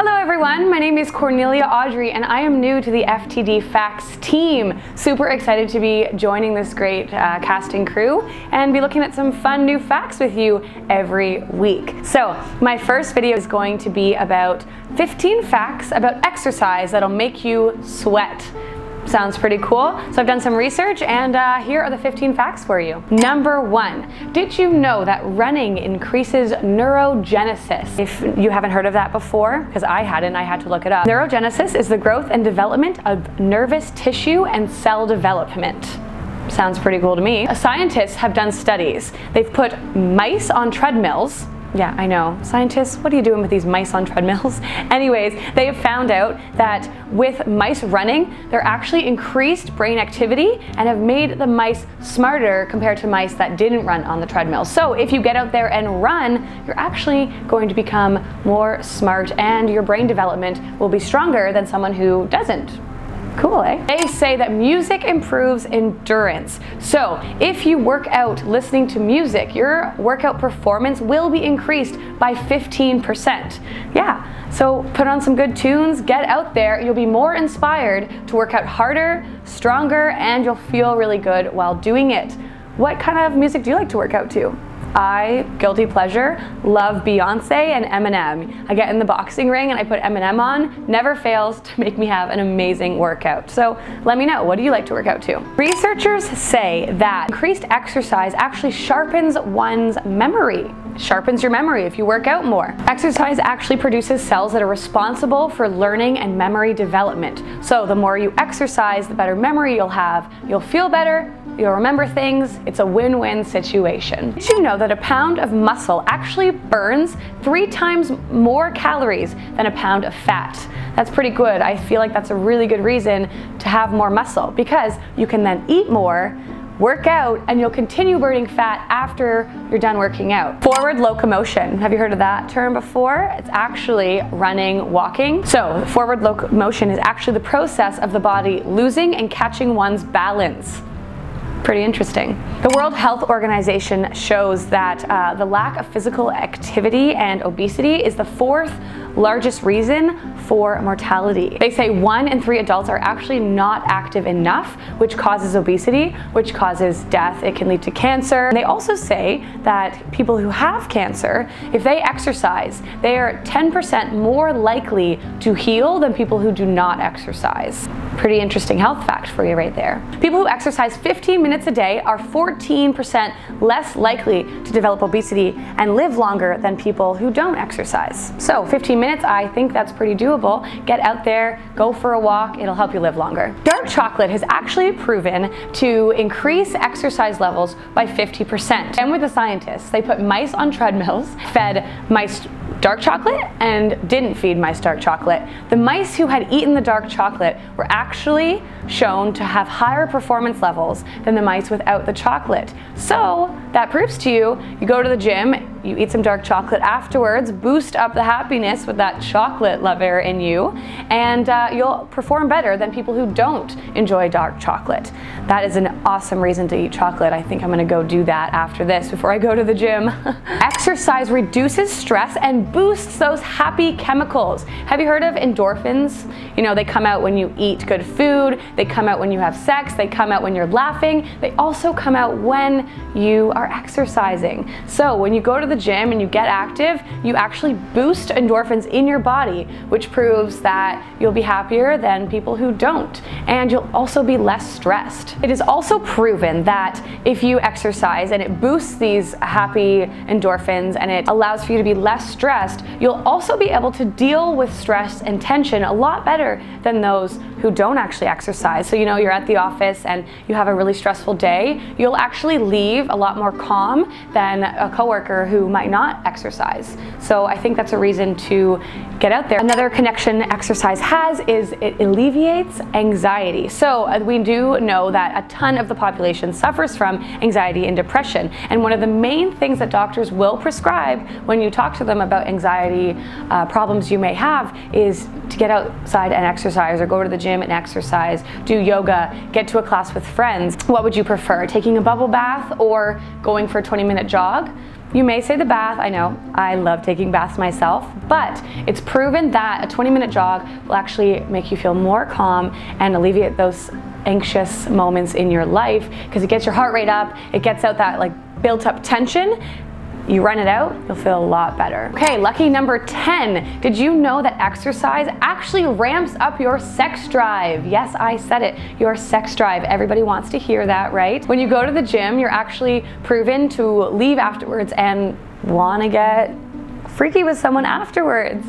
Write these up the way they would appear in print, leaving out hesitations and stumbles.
Hello everyone, my name is Cornelia Audrey and I am new to the FTD Facts team. Super excited to be joining this great casting crew and be looking at some fun new facts with you every week. So my first video is going to be about 15 facts about exercise that'll make you sweat. Sounds pretty cool. So I've done some research and here are the 15 facts for you. Number 1, did you know that running increases neurogenesis? If you haven't heard of that before, because I hadn't, I had to look it up. Neurogenesis is the growth and development of nervous tissue and cell development. Sounds pretty cool to me. Scientists have done studies. They've put mice on treadmills. Yeah, I know. Scientists, what are you doing with these mice on treadmills? Anyways, they have found out that with mice running, they're actually increased brain activity and have made the mice smarter compared to mice that didn't run on the treadmill. So if you get out there and run, you're actually going to become more smart and your brain development will be stronger than someone who doesn't. Cool, eh? They say that music improves endurance. So if you work out listening to music, your workout performance will be increased by 15%. Yeah, so put on some good tunes, get out there, you'll be more inspired to work out harder, stronger, and you'll feel really good while doing it. What kind of music do you like to work out to? I, guilty pleasure, love Beyonce and Eminem. I get in the boxing ring and I put Eminem on. Never fails to make me have an amazing workout. So let me know, what do you like to work out to? Researchers say that increased exercise actually sharpens one's memory. Sharpens your memory if you work out more. Exercise actually produces cells that are responsible for learning and memory development. So the more you exercise, the better memory you'll have. You'll feel better, you'll remember things. It's a win-win situation. Did you know that a pound of muscle actually burns 3 times more calories than a pound of fat? That's pretty good. I feel like that's a really good reason to have more muscle because you can then eat more, work out, and you'll continue burning fat after you're done working out. Forward locomotion. Have you heard of that term before? It's actually running, walking. So forward locomotion is actually the process of the body losing and catching one's balance. Pretty interesting. The World Health Organization shows that the lack of physical activity and obesity is the 4th largest reason for mortality. They say 1 in 3 adults are actually not active enough, which causes obesity, which causes death. It can lead to cancer. And they also say that people who have cancer, if they exercise, they are 10% more likely to heal than people who do not exercise. Pretty interesting health fact for you right there. People who exercise 15 minutes a day are 14% less likely to develop obesity and live longer than people who don't exercise. So 15 minutes, I think that's pretty doable. Get out there, go for a walk, it'll help you live longer. Dark chocolate has actually proven to increase exercise levels by 50%. And with the scientists, they put mice on treadmills, fed mice dark chocolate and didn't feed mice dark chocolate. The mice who had eaten the dark chocolate were actually shown to have higher performance levels than the mice without the chocolate. So that proves to you, you go to the gym, you eat some dark chocolate afterwards, boost up the happiness with that chocolate lover in you, and you'll perform better than people who don't enjoy dark chocolate. That is an awesome reason to eat chocolate. I think I'm gonna go do that after this before I go to the gym. Exercise reduces stress and boosts those happy chemicals. Have you heard of endorphins? You know, they come out when you eat good food, they come out when you have sex, they come out when you're laughing, they also come out when you are exercising. So when you go to the gym and you get active, you actually boost endorphins in your body, which proves that you'll be happier than people who don't. And you'll also be less stressed. It is also proven that if you exercise and it boosts these happy endorphins and it allows for you to be less stressed, you'll also be able to deal with stress and tension a lot better than those who don't actually exercise. So you know, you're at the office and you have a really stressful day, you'll actually leave a lot more calm than a coworker who might not exercise. So I think that's a reason to get out there. Another connection exercise has is it alleviates anxiety. So we do know that a ton of the population suffers from anxiety and depression. And one of the main things that doctors will prescribe when you talk to them about anxiety problems you may have is to get outside and exercise, or go to the gym and exercise, do yoga, get to a class with friends. What would you prefer, taking a bubble bath or going for a 20-minute jog? You may say the bath, I know, I love taking baths myself, but it's proven that a 20-minute jog will actually make you feel more calm and alleviate those anxious moments in your life, because it gets your heart rate up, it gets out that like built up tension. You run it out, you'll feel a lot better. Okay, lucky number 10. Did you know that exercise actually ramps up your sex drive? Yes, I said it, your sex drive. Everybody wants to hear that, right? When you go to the gym, you're actually proven to leave afterwards and wanna get freaky with someone afterwards.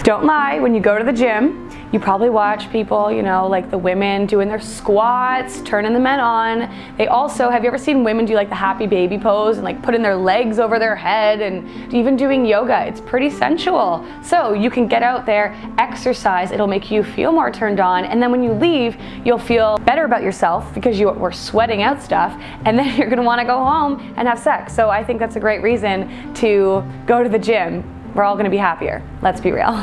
Don't lie, when you go to the gym, you probably watch people, you know, like the women doing their squats, turning the men on. They also, have you ever seen women do like the happy baby pose and like putting their legs over their head, and even doing yoga? It's pretty sensual. So you can get out there, exercise, it'll make you feel more turned on, and then when you leave, you'll feel better about yourself because you were sweating out stuff, and then you're gonna wanna go home and have sex. So I think that's a great reason to go to the gym. We're all gonna be happier, let's be real.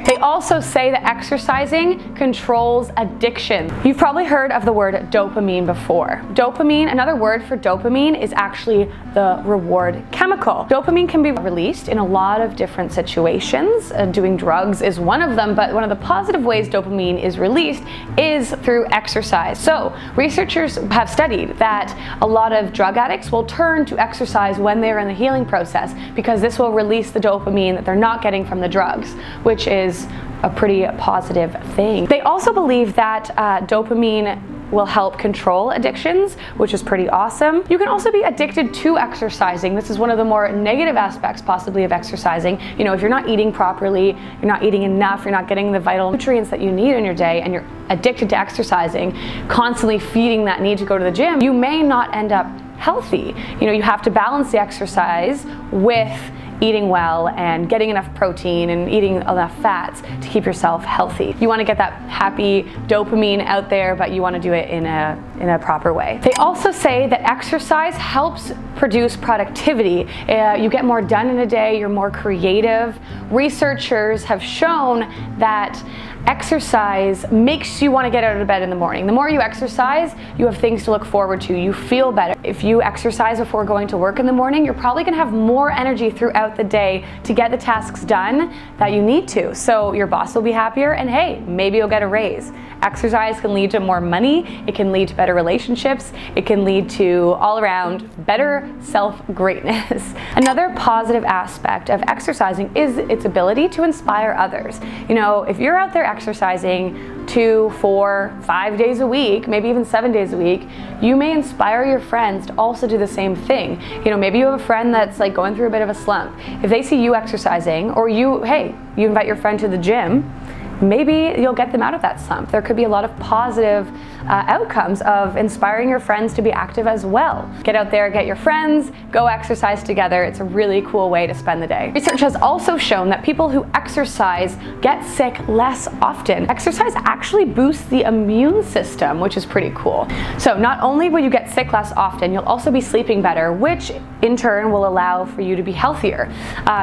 They also say that exercising controls addiction. You've probably heard of the word dopamine before. Dopamine, another word for dopamine, is actually the reward chemical. Dopamine can be released in a lot of different situations. Doing drugs is one of them, but one of the positive ways dopamine is released is through exercise. So researchers have studied that a lot of drug addicts will turn to exercise when they're in the healing process, because this will release the dopamine that they're not getting from the drugs, which is a pretty positive thing. They also believe that dopamine will help control addictions, which is pretty awesome. You can also be addicted to exercising. This is one of the more negative aspects possibly of exercising. You know, if you're not eating properly, you're not eating enough, you're not getting the vital nutrients that you need in your day, and you're addicted to exercising, constantly feeding that need to go to the gym, you may not end up healthy. You know, you have to balance the exercise with eating well and getting enough protein and eating enough fats to keep yourself healthy. You want to get that happy dopamine out there, but you want to do it in a proper way. They also say that exercise helps produce productivity. You get more done in a day, you're more creative. Researchers have shown that exercise makes you want to get out of bed in the morning. The more you exercise, you have things to look forward to. You feel better. If you exercise before going to work in the morning, you're probably going to have more energy throughout the day to get the tasks done that you need to. So your boss will be happier, and hey, maybe you'll get a raise. Exercise can lead to more money, it can lead to better relationships, it can lead to all around better self-greatness. Another positive aspect of exercising is its ability to inspire others. You know, if you're out there exercising 2, 4, 5 days a week, maybe even 7 days a week, you may inspire your friends to also do the same thing. You know, maybe you have a friend that's like going through a bit of a slump. If they see you exercising, or you invite your friend to the gym, maybe you'll get them out of that slump. There could be a lot of positive outcomes of inspiring your friends to be active as well. Get out there, get your friends, go exercise together. It's a really cool way to spend the day. Research has also shown that people who exercise get sick less often. Exercise actually boosts the immune system, which is pretty cool. So not only will you get sick less often, you'll also be sleeping better, which in turn will allow for you to be healthier.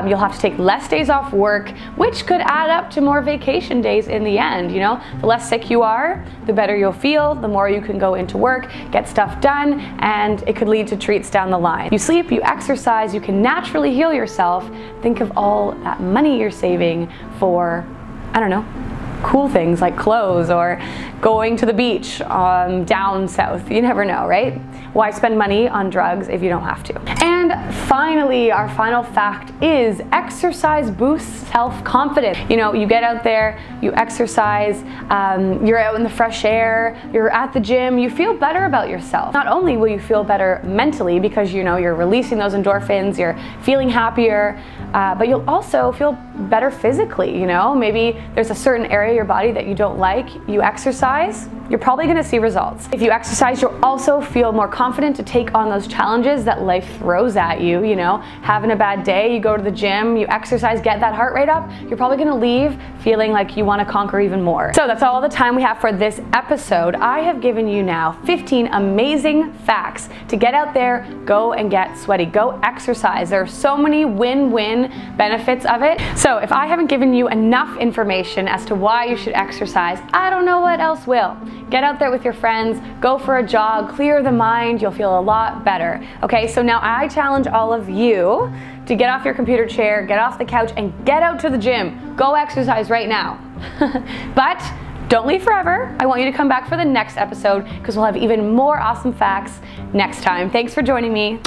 You'll have to take less days off work, which could add up to more vacation days in the end. You know, the less sick you are, the better you'll feel, the more you can go into work, get stuff done, and it could lead to treats down the line. You sleep, you exercise, you can naturally heal yourself. Think of all that money you're saving for, I don't know, cool things like clothes or going to the beach down south. You never know, right? Why spend money on drugs if you don't have to? And finally, our final fact is exercise boosts self-confidence. You know, you get out there, you exercise, you're out in the fresh air, you're at the gym, you feel better about yourself. Not only will you feel better mentally because you know you're releasing those endorphins, you're feeling happier, but you'll also feel better physically. You know, maybe there's a certain area of your body that you don't like, you exercise, you're probably going to see results. If you exercise, you'll also feel more confident to take on those challenges that life throws at you. You know, having a bad day, you go to the gym, you exercise, get that heart rate up, you're probably going to leave feeling like you want to conquer even more. So that's all the time we have for this episode. I have given you now 15 amazing facts to get out there, go and get sweaty, go exercise. There are so many win-win benefits of it. So if I haven't given you enough information as to why you should exercise, I don't know what else will. Get out there with your friends, go for a jog, clear the mind, you'll feel a lot better. Okay, so now I challenge all of you to get off your computer chair, get off the couch, and get out to the gym. Go exercise right now. But don't leave forever. I want you to come back for the next episode because we'll have even more awesome facts next time. Thanks for joining me.